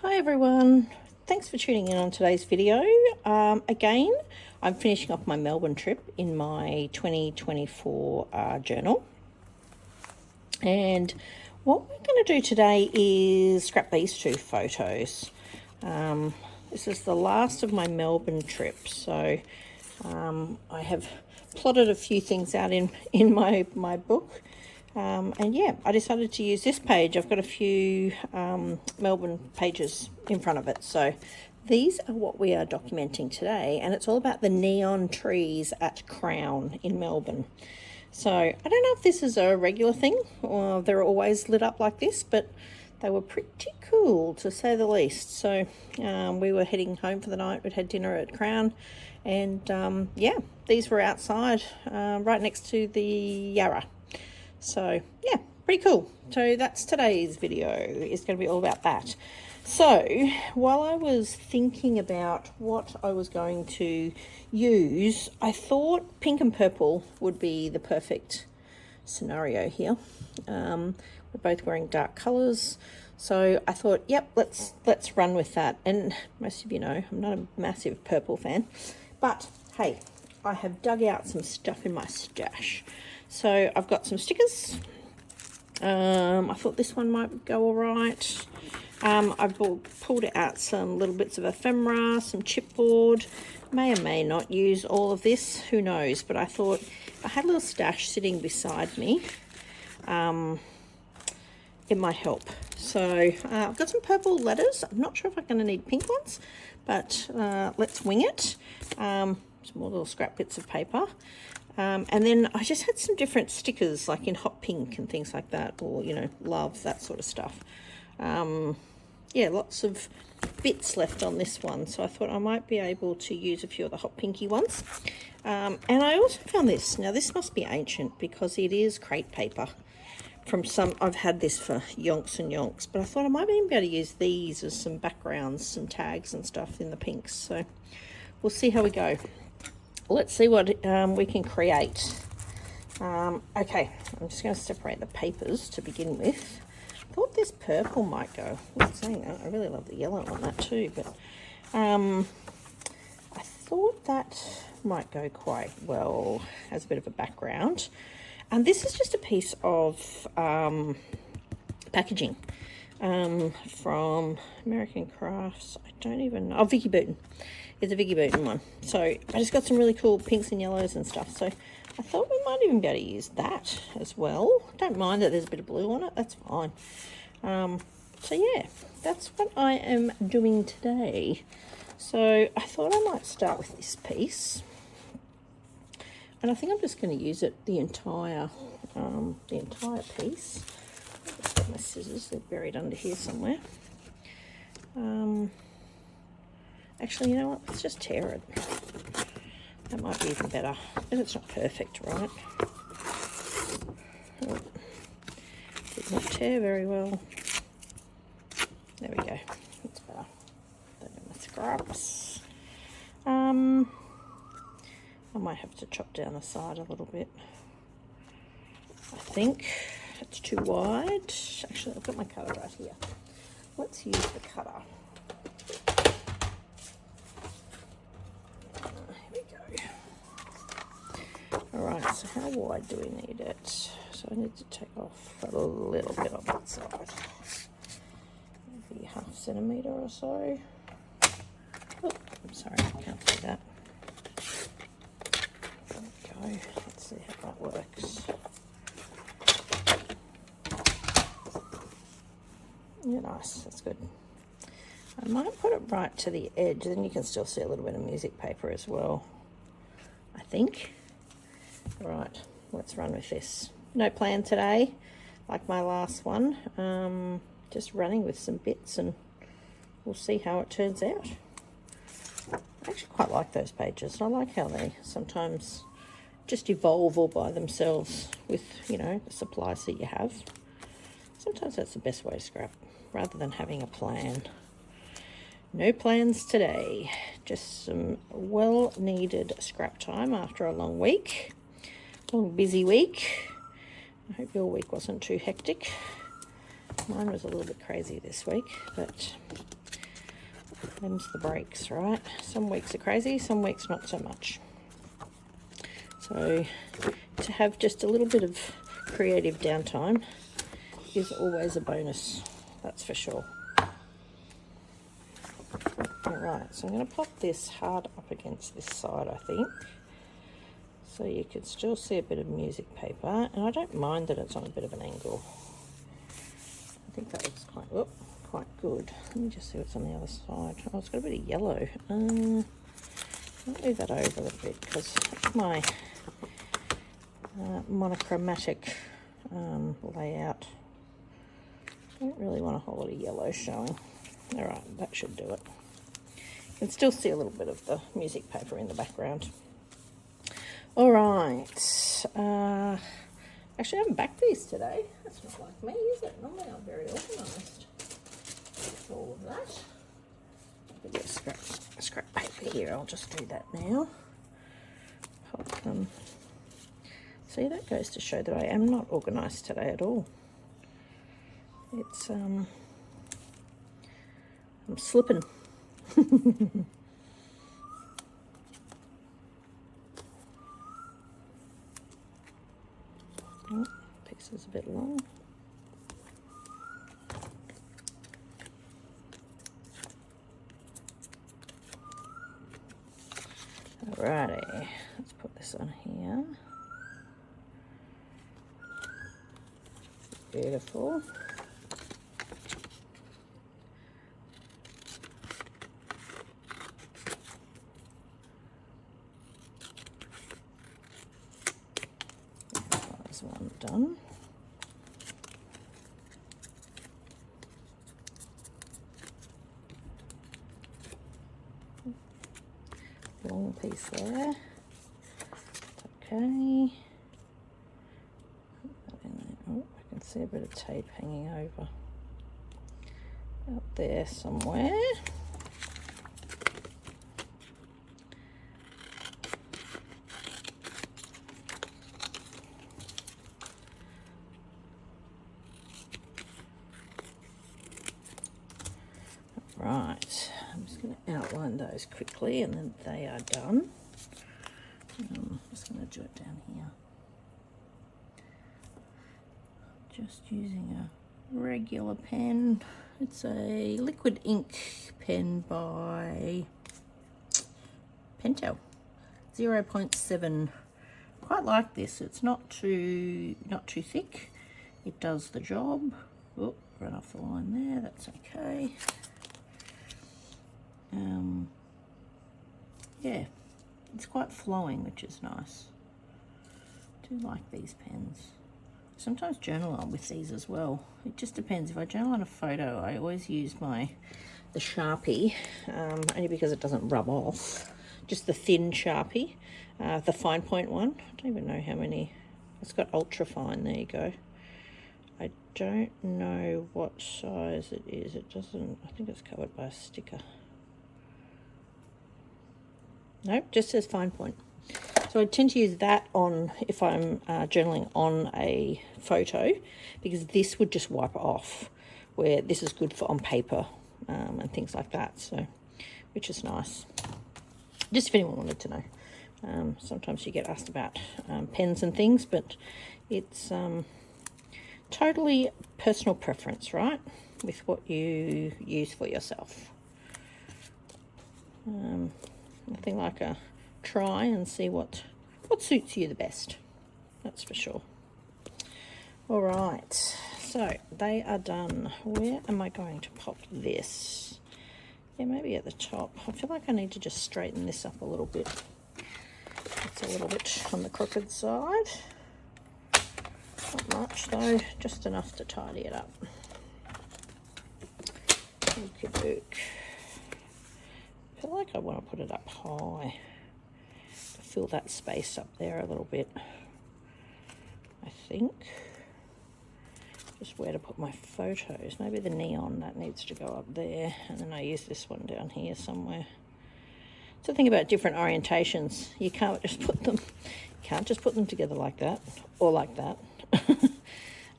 Hi everyone, thanks for tuning in on today's video. Again, I'm finishing off my Melbourne trip in my 2024 journal. And what we're going to do today is scrap these two photos. This is the last of my Melbourne trip, so I have plotted a few things out in my book. And yeah, I decided to use this page. I've got a few Melbourne pages in front of it. So these are what we are documenting today. And it's all about the neon trees at Crown in Melbourne. So I don't know if this is a regular thing or they're always lit up like this, but they were pretty cool to say the least. So we were heading home for the night. We'd had dinner at Crown. And yeah, these were outside right next to the Yarra. So yeah, pretty cool. So that's today's video. It's going to be all about that. So while I was thinking about what I was going to use, I thought pink and purple would be the perfect scenario here. We're both wearing dark colours, so I thought, yep, let's run with that. And most of you know I'm not a massive purple fan, but hey, I have dug out some stuff in my stash. So I've got some stickers. I thought this one might go all right. I pulled out some little bits of ephemera, some chipboard. May or may not use all of this, who knows, but I thought I had a little stash sitting beside me. It might help. So I've got some purple letters. I'm not sure if I'm going to need pink ones, but let's wing it. Some more little scrap bits of paper. And then I just had some different stickers, like in hot pink and things like that, or, you know, love, that sort of stuff. Yeah, lots of bits left on this one, so I thought I might be able to use a few of the hot pinky ones. And I also found this. Now, this must be ancient because it is crate paper from some. I've had this for yonks and yonks, but I thought I might even be able to use these as some backgrounds, some tags and stuff in the pinks. So we'll see how we go. Let's see what we can create. Okay, I'm just going to separate the papers to begin with. I thought this purple might go. I'm saying that, I really love the yellow on that too, but I thought that might go quite well as a bit of a background. And this is just a piece of packaging from American Crafts. I don't even know. Oh, Vicki Boutin. It's a Vicki Boutin one. So I just got some really cool pinks and yellows and stuff. So I thought we might even be able to use that as well. Don't mind that there's a bit of blue on it. That's fine. So yeah, that's what I am doing today. So I thought I might start with this piece. And I think I'm just going to use it the entire piece. I've just got my scissors. They're buried under here somewhere. Actually, you know what? Let's just tear it. That might be even better. But it's not perfect, right? Oh, did not tear very well. There we go. That's better. Don't do my scraps. I might have to chop down the side a little bit. I think it's too wide. Actually, I've got my cutter right here. Let's use the cutter. Alright, so how wide do we need it? So I need to take off a little bit on that side. Maybe ½ centimetre or so. Oh, I'm sorry, I can't do that. There we go. Let's see how that works. Yeah, nice, that's good. I might put it right to the edge, then you can still see a little bit of music paper as well, I think. Right, let's run with this. No plan today, like my last one. Just running with some bits and we'll see how it turns out. I actually quite like those pages. I like how they sometimes just evolve all by themselves with, you know, the supplies that you have. Sometimes that's the best way to scrap, rather than having a plan. No plans today. Just some well-needed scrap time after a long week. Long busy week. I hope your week wasn't too hectic. Mine was a little bit crazy this week, but Them's the breaks, right? Some weeks are crazy, some weeks not so much. So to have just a little bit of creative downtime is always a bonus, that's for sure. Alright, so I'm going to pop this hard up against this side, I think, so you can still see a bit of music paper, and I don't mind that it's on a bit of an angle. I think that looks quite good. Let me just see what's on the other side. Oh, it's got a bit of yellow. I'll move that over a little bit because my monochromatic layout, I don't really want a whole lot of yellow showing. Alright, that should do it. You can still see a little bit of the music paper in the background. Alright, actually I haven't backed these today. That's not like me, is it? Normally I'm very organised with all of that. I've got a scrap paper here, I'll just do that now. Pop them. See, that goes to show that I am not organised today at all. It's, I'm slipping. Oh, piece is a bit long. Alrighty, let's put this on here. Beautiful. There's one done. Long piece there. Okay. Oh, I can see a bit of tape hanging over out there somewhere. Right, I'm just going to outline those quickly and then they are done. I'm just going to do it down here. Just using a regular pen. It's a liquid ink pen by Pentel, 0.7. Quite like this. It's not too thick. It does the job. Oh, run off the line there. That's okay. Yeah, it's quite flowing, which is nice. I do like these pens. Sometimes journal on with these as well. It just depends. If I journal on a photo, I always use the Sharpie, only because it doesn't rub off. Just the thin Sharpie, the fine point one. I don't even know how many. It's got ultra fine. There you go. I don't know what size it is. It doesn't. I think it's covered by a sticker. Nope, just says fine point. So I tend to use that on if I'm journaling on a photo, because this would just wipe off, where this is good for on paper and things like that. So, which is nice. Just if anyone wanted to know. Sometimes you get asked about pens and things, but it's totally personal preference, right? With what you use for yourself. Nothing like a try and see what suits you the best. That's for sure. All right, so they are done. Where am I going to pop this? Yeah, maybe at the top. I feel like I need to just straighten this up a little bit. It's a little bit on the crooked side. Not much though, just enough to tidy it up. Okey-doke. I feel like I want to put it up high to fill that space up there a little bit. I think. Just where to put my photos. Maybe the neon, that needs to go up there, and then I use this one down here somewhere. So think about different orientations. You can't just put them together like that or like that.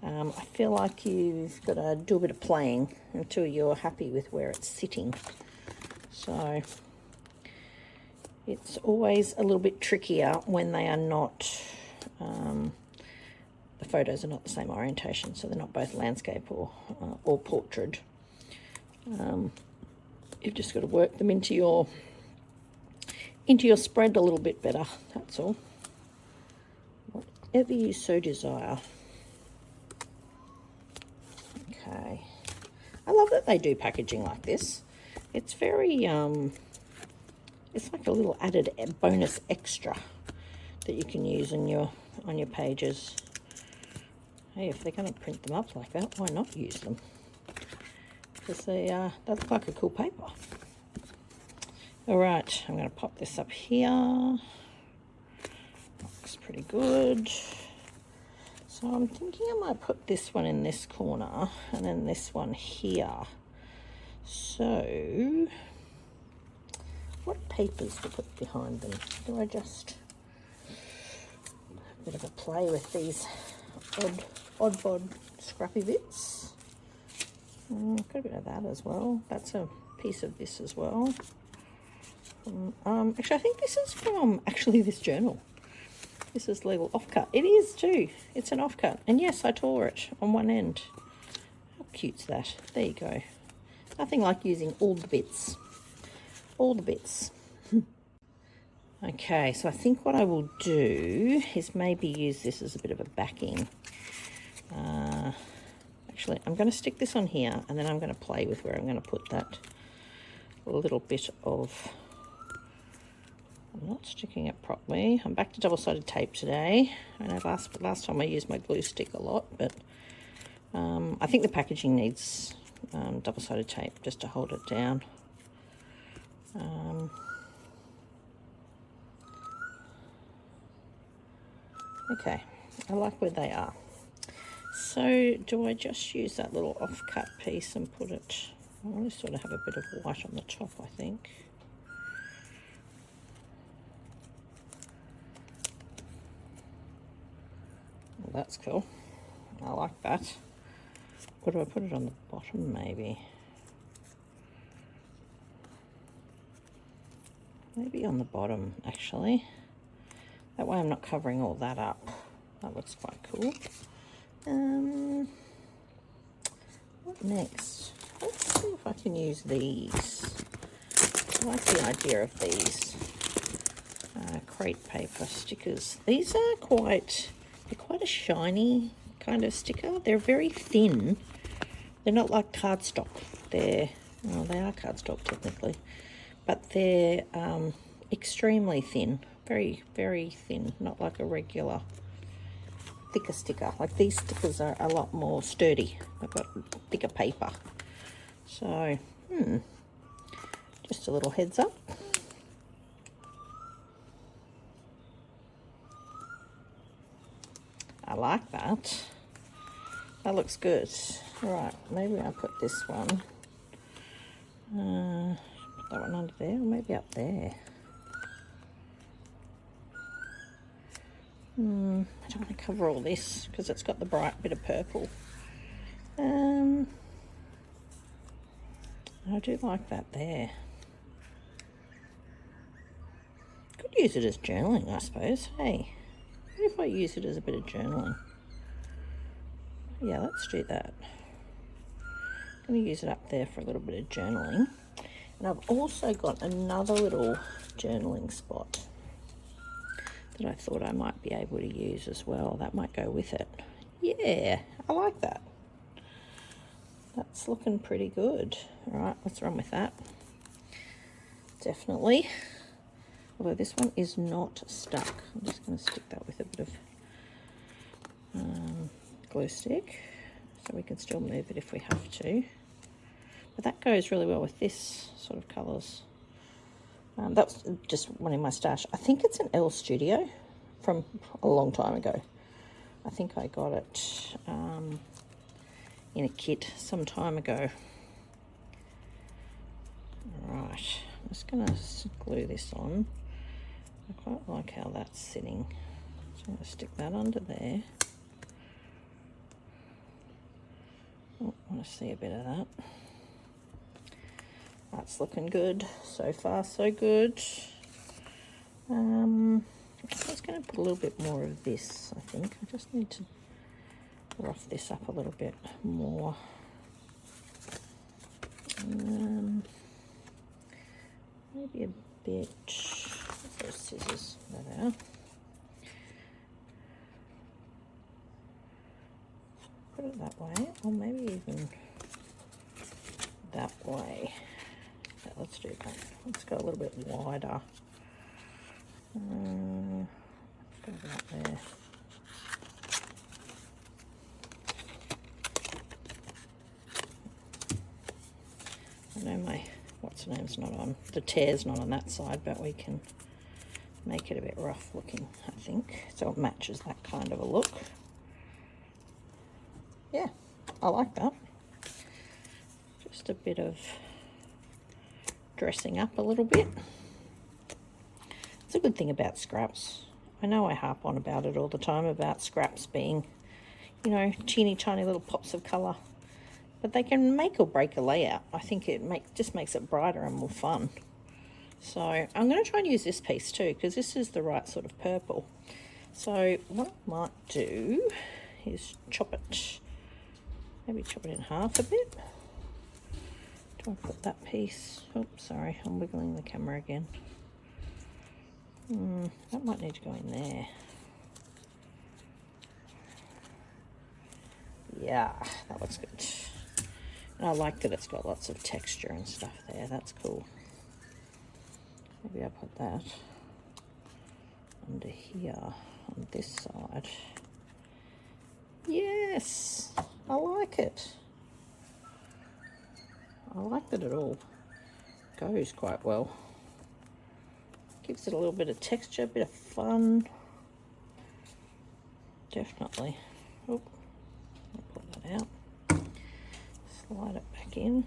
I feel like you've got to do a bit of playing until you're happy with where it's sitting. So it's always a little bit trickier when they are not, the photos are not the same orientation, so they're not both landscape or portrait. You've just got to work them into your spread a little bit better, that's all. Whatever you so desire. Okay. I love that they do packaging like this. It's very, it's like a little added bonus extra that you can use on your pages. Hey, if they're going to print them up like that, why not use them? Because they look like a cool paper. All right, I'm going to pop this up here. Looks pretty good. So I'm thinking I might put this one in this corner and then this one here. So, what papers to put behind them? Do I just a bit of a play with these odd bod scrappy bits? Got a bit of that as well. That's a piece of this as well. Actually, I think this is from this journal. This is a little offcut. It is too. It's an offcut. And yes, I tore it on one end. How cute's that? There you go. Nothing like using all the bits. All the bits. Okay, so I think what I will do is maybe use this as a bit of a backing. Actually, I'm going to stick this on here and then I'm going to play with where I'm going to put that little bit of... I'm not sticking it properly. I'm back to double-sided tape today. I know last time I used my glue stick a lot, but I think the packaging needs double-sided tape just to hold it down. Okay, I like where they are. So do I just use that little off-cut piece and put it... I want to sort of have a bit of white on the top, I think. Well, that's cool. I like that. Or do I put it on the bottom, maybe? Maybe on the bottom, actually. That way I'm not covering all that up. That looks quite cool. What next? Let's see if I can use these. I like the idea of these crepe paper stickers. These are quite a shiny kind of sticker. They're very thin. They're not like cardstock. They are cardstock technically, but they're extremely thin. Very, very thin. Not like a regular thicker sticker. Like these stickers are a lot more sturdy. They've got thicker paper. So, just a little heads up. I like that. That looks good. All right, maybe I'll put this one. Put that one under there, or maybe up there. I don't want to cover all this because it's got the bright bit of purple. I do like that there. Could use it as journaling, I suppose. Hey, what if I use it as a bit of journaling? Yeah, let's do that. I'm going to use it up there for a little bit of journaling. And I've also got another little journaling spot that I thought I might be able to use as well. That might go with it. Yeah, I like that. That's looking pretty good. All right, let's run with that. Definitely. Although this one is not stuck. I'm just going to stick that with a bit of glue stick so we can still move it if we have to. But that goes really well with this sort of colours. That's just one in my stash. I think it's an Elle Studio from a long time ago. I think I got it in a kit some time ago. Right, I'm just going to glue this on. I quite like how that's sitting. So I'm going to stick that under there. Oh, I want to see a bit of that. That's looking good. So far, so good. I was going to put a little bit more of this, I think. I just need to rough this up a little bit more. Maybe a bit. Where's those scissors? There they are. Put it that way, or maybe even that way. Yeah, let's do that. Let's go a little bit wider. Let's go about there. I know my what's the name's not on, the tear's not on that side, but we can make it a bit rough looking, I think, so it matches that kind of a look. Yeah, I like that. Just a bit of dressing up a little bit. It's a good thing about scraps. I know I harp on about it all the time, about scraps being, you know, teeny tiny little pops of colour. But they can make or break a layout. I think it just makes it brighter and more fun. So I'm going to try and use this piece too, because this is the right sort of purple. So what I might do is chop it, maybe chop it in half a bit. Do I put that piece? Oops, sorry, I'm wiggling the camera again. That might need to go in there. Yeah, that looks good. And I like that it's got lots of texture and stuff there. That's cool. Maybe I'll put that under here on this side. Yes, I like it. I like that it all goes quite well. Gives it a little bit of texture, a bit of fun. Definitely. Oh, I'll pull that out. Slide it back in.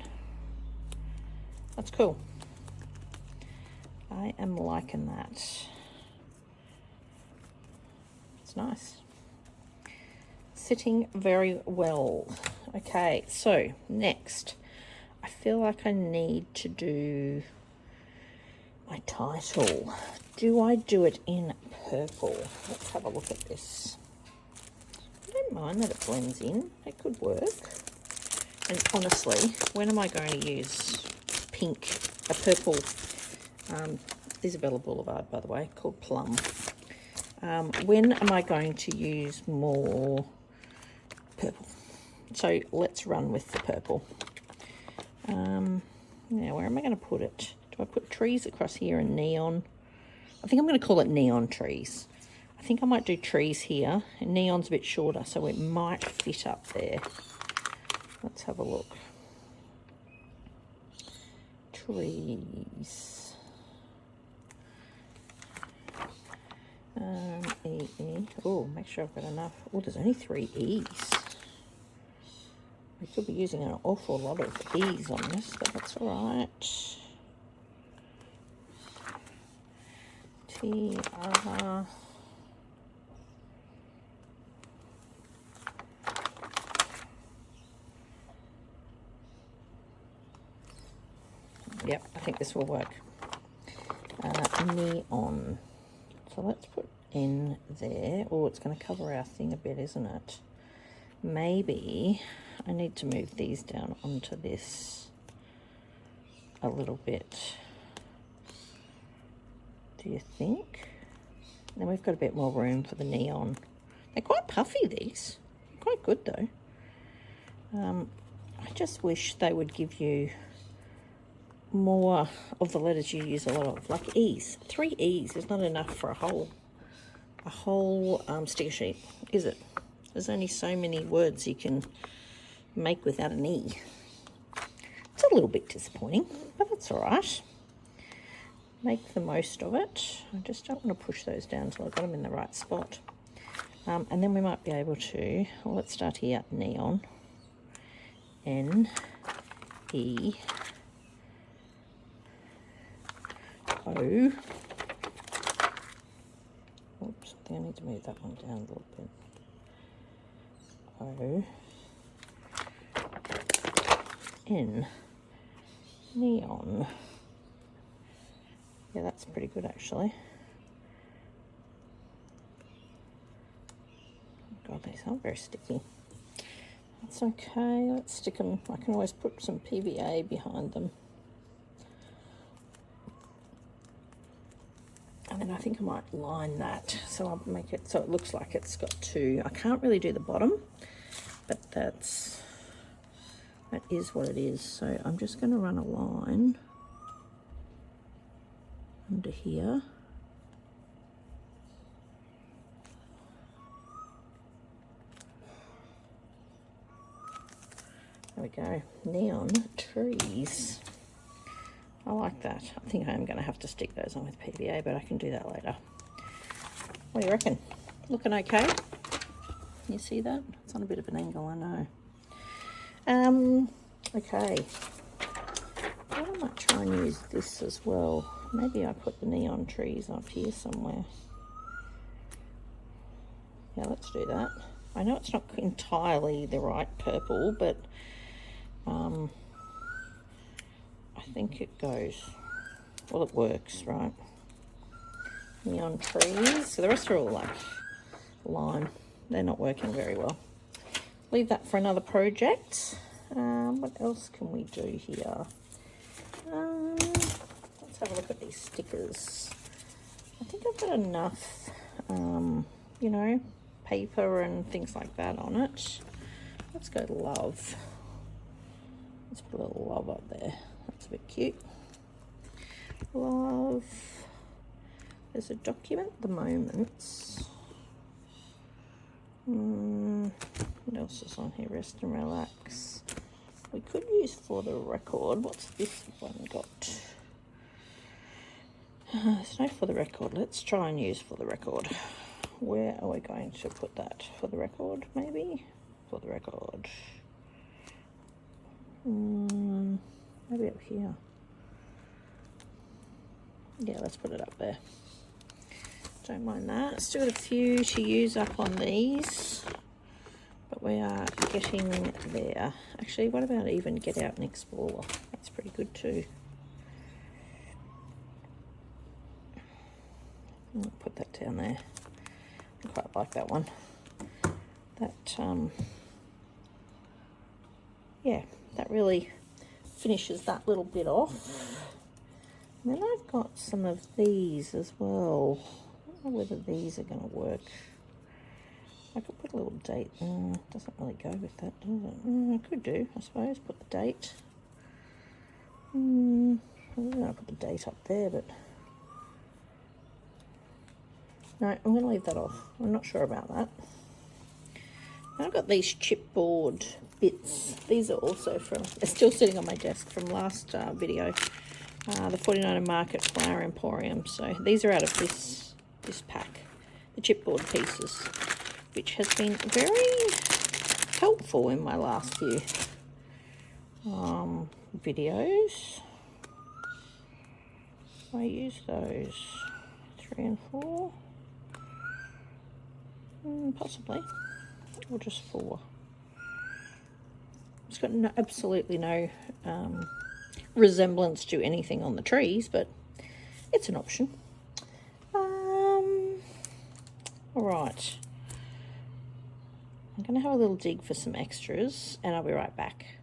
That's cool. I am liking that. It's nice. Sitting very well. Okay, so next, I feel like I need to do my title. Do I do it in purple? Let's have a look at this. I don't mind that it blends in. It could work. And honestly, when am I going to use a purple, Isabella Boulevard, by the way, called Plum. When am I going to use more purple? So let's run with the purple. Now, where am I going to put it? Do I put trees across here and neon? I think I'm going to call it neon trees. I think I might do trees here, and neon's a bit shorter, so it might fit up there. Let's have a look. Trees. E. Oh, make sure I've got enough. Oh, there's only 3 E's. We could be using an awful lot of E's on this, but that's all right. T-R. Yep, I think this will work. Neon. So let's put in there. Oh, it's going to cover our thing a bit, isn't it? Maybe I need to move these down onto this a little bit. Do you think? Then we've got a bit more room for the neon. They're quite puffy, these. Quite good, though. I just wish they would give you more of the letters you use a lot of, like E's. 3 E's is not enough for a whole sticker sheet, is it? There's only so many words you can make without an E. It's a little bit disappointing, but that's all right. Make the most of it. I just don't want to push those down until I've got them in the right spot. And then we might be able to, well, let's start here, neon. N, E, O. Oops, I think I need to move that one down a little bit. O. N. neon. Yeah, that's pretty good actually. God, these aren't very sticky. That's okay, let's stick them. I can always put some PVA behind them. And then I think I might line that, so I'll make it so it looks like it's got two. I can't really do the bottom, but that is what it is. So I'm just going to run a line under here. There we go, neon trees. I like that. I think I'm going to have to stick those on with PVA, but I can do that later. What do you reckon? Looking okay? You see that? It's on a bit of an angle, I know. Okay. I might try and use this as well. Maybe I put the neon trees up here somewhere. Yeah, let's do that. I know it's not entirely the right purple, but I think it goes, well, it works, right? Neon trees. So the rest are all like lime. They're not working very well. Leave that for another project. What else can we do here? Let's have a look at these stickers. I think I've got enough, you know, paper and things like that on it. Let's go love. Let's put a little love up there. That's a bit cute. Love. There's a document at the moment. What else is on here? Rest and relax. We could use for the record. What's this one got? There's no for the record. Let's try and use for the record. Where are we going to put that? For the record, maybe? For the record. Maybe up here. Yeah, let's put it up there. Don't mind that. Still got a few to use up on these, but we are getting there. Actually, what about even get out and explore? That's pretty good too. I'll put that down there. I quite like that one. That, yeah, that really finishes that little bit off. And then I've got some of these as well. I don't know whether these are going to work. I could put a little date. Doesn't really go with that, does it? I could do, I suppose. Put the date. I'm going to put the date up there, but no, I'm going to leave that off. I'm not sure about that. And I've got these chipboard bits. These are also from, they're still sitting on my desk from last video. The 49er Market Flower Emporium. So these are out of this pack, the chipboard pieces, which has been very helpful in my last few videos. I use those 3 and 4, possibly, or just 4. It's got absolutely no resemblance to anything on the trees, but it's an option. All right, I'm going to have a little dig for some extras and I'll be right back.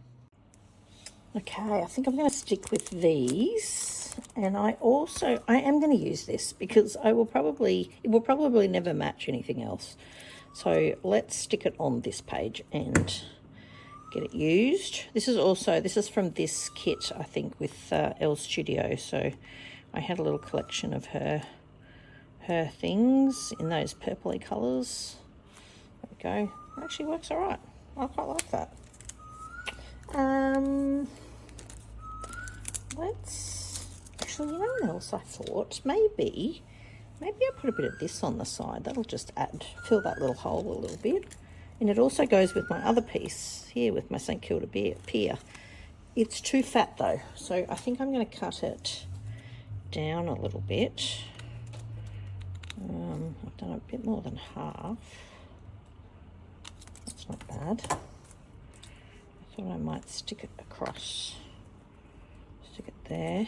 Okay, I think I'm going to stick with these, and I am going to use this because it will probably never match anything else. So let's stick it on this page and get it used. This is from this kit, I think, with Elle Studio. So I had a little collection of her things in those purpley colours. There we go. It actually works all right. I quite like that. Let's actually, you know what else I thought? Maybe I'll put a bit of this on the side. That'll just fill that little hole a little bit. And it also goes with my other piece here with my St Kilda Pier. It's too fat though, so I think I'm going to cut it down a little bit. I've done a bit more than half. That's not bad. I thought I might stick it Stick it there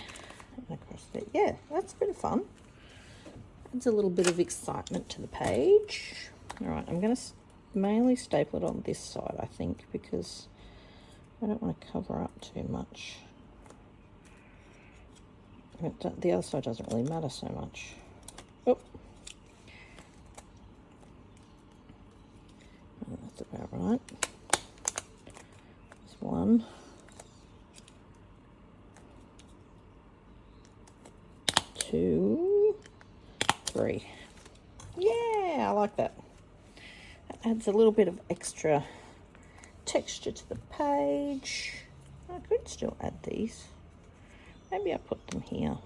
and across there. Yeah, that's a bit of fun. Adds a little bit of excitement to the page. All right, I'm going to mainly staple it on this side, I think, because I don't want to cover up too much. The other side doesn't really matter so much. Oh, that's about right. There's 1, 2, 3. Yeah, I like that. That adds a little bit of extra texture to the page. I could still add these. Maybe I put them here.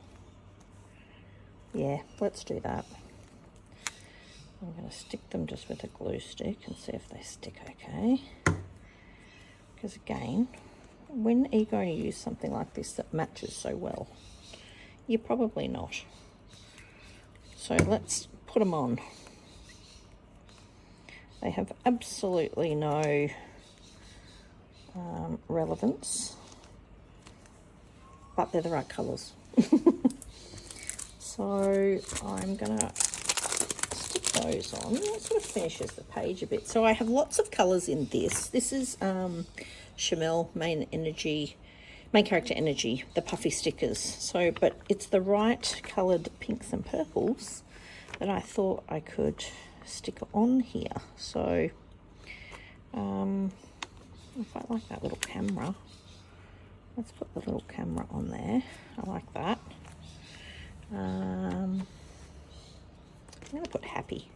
Yeah, let's do that. I'm going to stick them just with a glue stick and see if they stick okay. Because again, when are you going to use something like this that matches so well? You're probably not. So let's put them on. They have absolutely no relevance, but they're the right colours. So I'm gonna stick those on. That sort of finishes the page a bit. So I have lots of colours in this. This is Shimelle main character energy, the puffy stickers. So, but it's the right coloured pinks and purples that I thought I could stick on here. So I quite like that little camera. Let's put the little camera on there. I like that. I'm going to put happy.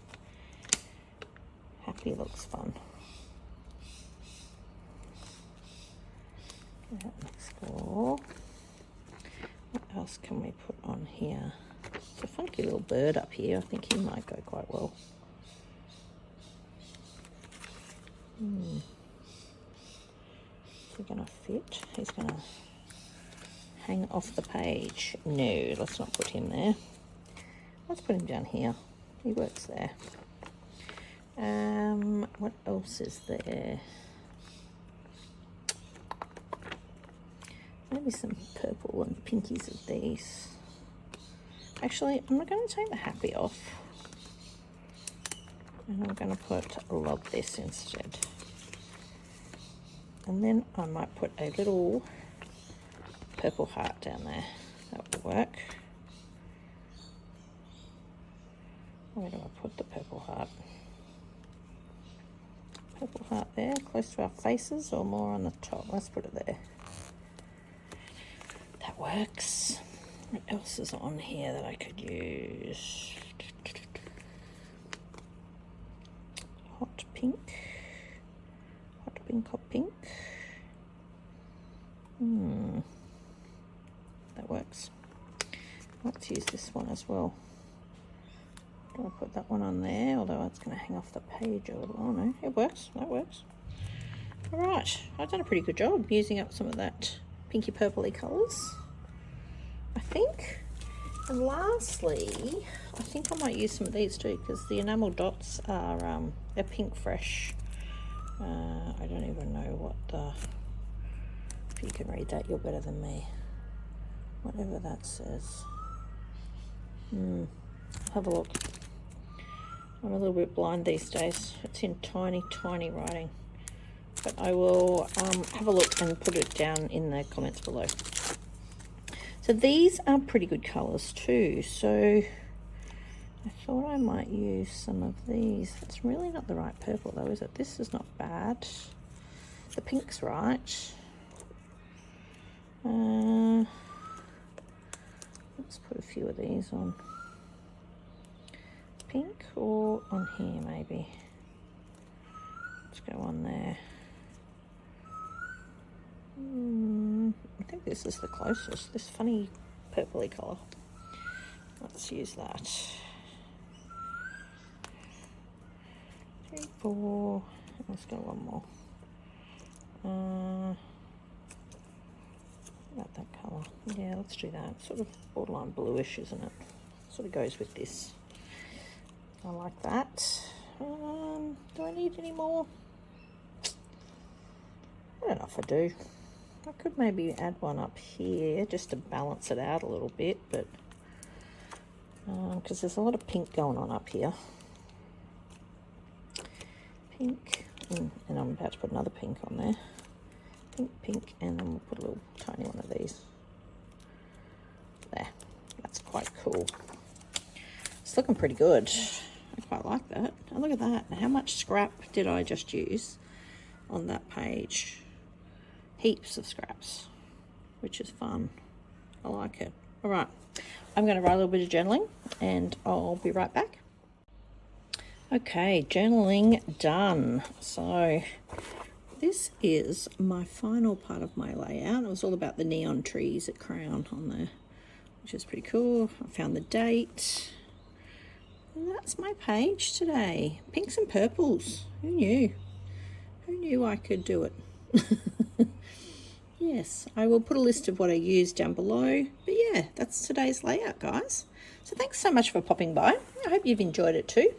Happy looks fun. Next door. What else can we put on here? It's a funky little bird up here. I think he might go quite well. Is he going to fit? He's going to hang off the page. No, let's not put him there. Let's put him down here. He works there. What else is there? Maybe some purple and pinkies of these. Actually, I'm going to take the happy off. And I'm going to put love this instead. And then I might put a little purple heart down there. That will work. Where do I put the purple heart? Purple heart there, close to our faces, or more on the top? Let's put it there. That works. What else is on here that I could use? Hot pink. Hot pink, hot pink. That works. Let's use this one as well. I'll put that one on there, although it's going to hang off the page a little. Oh no, it works. That works. All right, I've done a pretty good job using up some of that pinky purpley colours, I think. And lastly, I think I might use some of these too, because the enamel dots are a Pinkfresh. I don't even know what the, if you can read that, you're better than me. Whatever that says. Have a look. I'm a little bit blind these days. It's in tiny, tiny writing. But I will have a look and put it down in the comments below. So these are pretty good colours too. So I thought I might use some of these. It's really not the right purple though, is it? This is not bad. The pink's right. Let's put a few of these on. Pink or on here maybe. Let's go on there. I think this is the closest, this funny purpley colour. Let's use that. 3, 4, let's go one more. About that colour. Yeah, let's do that. Sort of borderline bluish, isn't it? Sort of goes with this. I like that. Do I need any more? I don't know if I do. I could maybe add one up here just to balance it out a little bit, but because there's a lot of pink going on up here. Pink, and I'm about to put another pink on there. Pink, pink, and then we'll put a little tiny one of these. There, that's quite cool. It's looking pretty good. I quite like that. Oh, look at that. How much scrap did I just use on that page? Heaps of scraps, which is fun. I like it. All right, I'm going to write a little bit of journaling and I'll be right back. Okay, journaling done. So this is my final part of my layout. It was all about the neon trees at Crown on there, which is pretty cool. I found the date. And that's my page today. Pinks and purples. Who knew? Who knew I could do it? Yes, I will put a list of what I used down below. But yeah, that's today's layout, guys. So thanks so much for popping by. I hope you've enjoyed it too.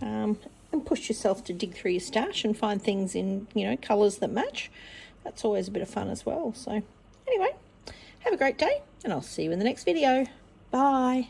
And push yourself to dig through your stash and find things in, you know, colours that match. That's always a bit of fun as well. So anyway, have a great day and I'll see you in the next video. Bye.